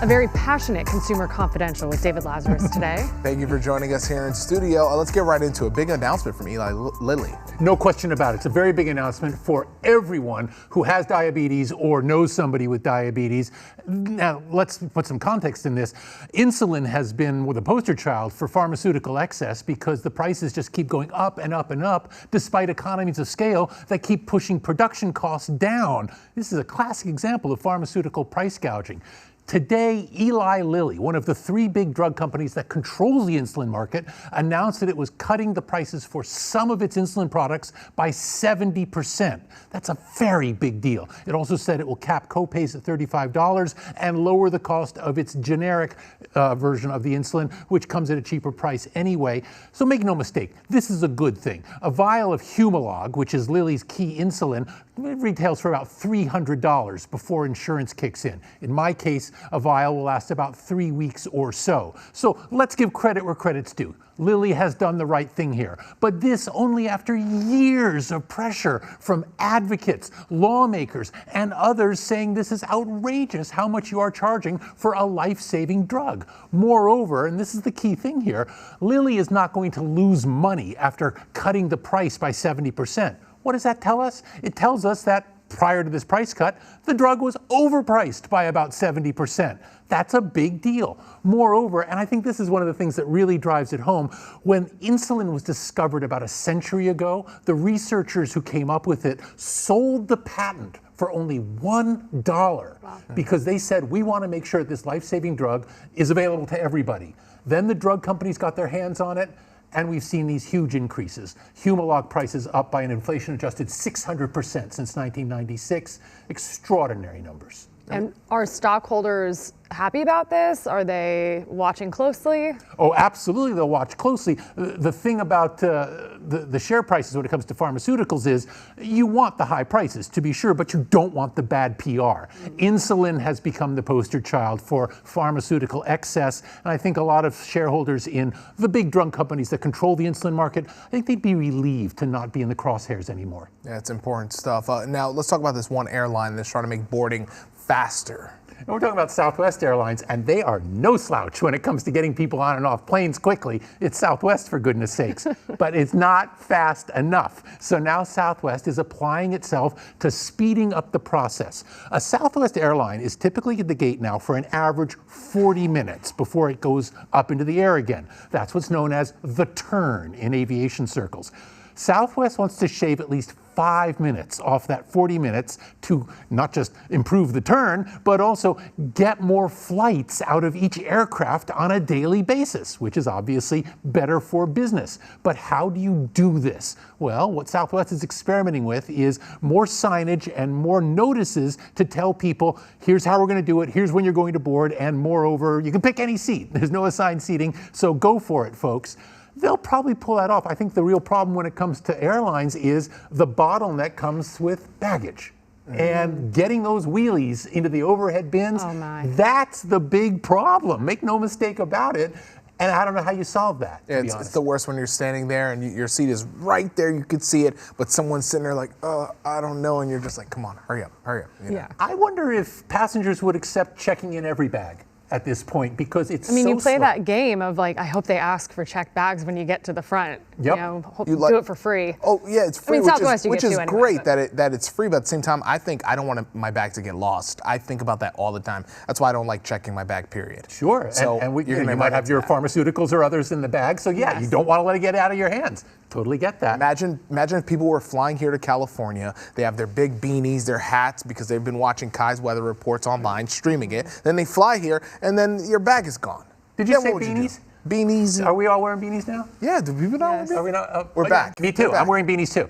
A very passionate Consumer Confidential with David Lazarus today. Thank you for joining us here in studio. Let's get right into a big announcement from Eli Lilly. No question about it. It's a very big announcement for everyone who has diabetes or knows somebody with diabetes. Now, let's put some context in this. Insulin has been the poster child for pharmaceutical excess because the prices just keep going up and up and up, despite economies of scale that keep pushing production costs down. This is a classic example of pharmaceutical price gouging. Today, Eli Lilly, one of the three big drug companies that controls the insulin market, announced that it was cutting the prices for some of its insulin products by 70%. That's a very big deal. It also said it will cap copays at $35 and lower the cost of its generic version of the insulin, which comes at a cheaper price anyway. So make no mistake, this is a good thing. A vial of Humalog, which is Lilly's key insulin, retails for about $300 before insurance kicks in. In my case, a vial will last about 3 weeks or so. So let's give credit where credit's due. Lilly has done the right thing here, but this only after years of pressure from advocates, lawmakers, and others saying this is outrageous how much you are charging for a life-saving drug. Moreover, and this is the key thing here, Lilly is not going to lose money after cutting the price by 70%. What does that tell us? It tells us that prior to this price cut, the drug was overpriced by about 70%. That's a big deal. Moreover, and I think this is one of the things that really drives it home, when insulin was discovered about a century ago, the researchers who came up with it sold the patent for only $1 because they said, we want to make sure this life-saving drug is available to everybody. Then the drug companies got their hands on it, and we've seen these huge increases. Humalog prices up by an inflation-adjusted 600% since 1996. Extraordinary numbers. And are stockholders happy about this? Are they watching closely? Oh, absolutely, they'll watch closely. The thing about the share prices when it comes to pharmaceuticals is you want the high prices, to be sure, but you don't want the bad PR. Insulin has become the poster child for pharmaceutical excess, and I think a lot of shareholders in the big drug companies that control the insulin market, I think they'd be relieved to not be in the crosshairs anymore. Yeah, it's important stuff. Now, let's talk about this one airline that's trying to make boarding faster. And we're talking about Southwest Airlines, and they are no slouch when it comes to getting people on and off planes quickly. It's Southwest, for goodness sakes, but it's not fast enough. So now Southwest is applying itself to speeding up the process. A Southwest airline is typically at the gate now for an average 40 minutes before it goes up into the air again. That's what's known as the turn in aviation circles. Southwest wants to shave at least 5 minutes off that 40 minutes to not just improve the turn, but also get more flights out of each aircraft on a daily basis, which is obviously better for business. But how do you do this? Well, what Southwest is experimenting with is more signage and more notices to tell people, here's how we're going to do it, here's when you're going to board, and moreover, you can pick any seat. There's no assigned seating, so go for it, folks. They'll probably pull that off. I think the real problem when it comes to airlines is the bottleneck comes with baggage. And getting those wheelies into the overhead bins, that's the big problem. Make no mistake about it. And I don't know how you solve that. Yeah, it's the worst when you're standing there and your seat is right there, you could see it, but someone's sitting there like, oh, I don't know, and you're just like, come on, hurry up, hurry up. You know? Yeah. I wonder if passengers would accept checking in every bag at this point, because it's so you play slow. that game of like, I hope they ask for checked bags when you get to the front. Yep. You know, like, do it for free. Oh yeah, it's free, Southwest which is anyway, great that it's free. But at the same time, I think I don't want my bag to get lost. I think about that all the time. That's why I don't like checking my bag. Period. Sure, So and you gonna might have your pharmaceuticals or others in the bag. So yeah, Yes. you don't want to let it get out of your hands. Totally get that. Imagine if people were flying here to California. They have their big beanies, their hats, because they've been watching Kai's weather reports online, streaming it. Then they fly here, and then your bag is gone. Did you Then say what would beanies? Beanies. Are we all wearing beanies now? Yeah, do people know? Yes. Are we not? We're back. Me too. We're back. I'm wearing beanies too.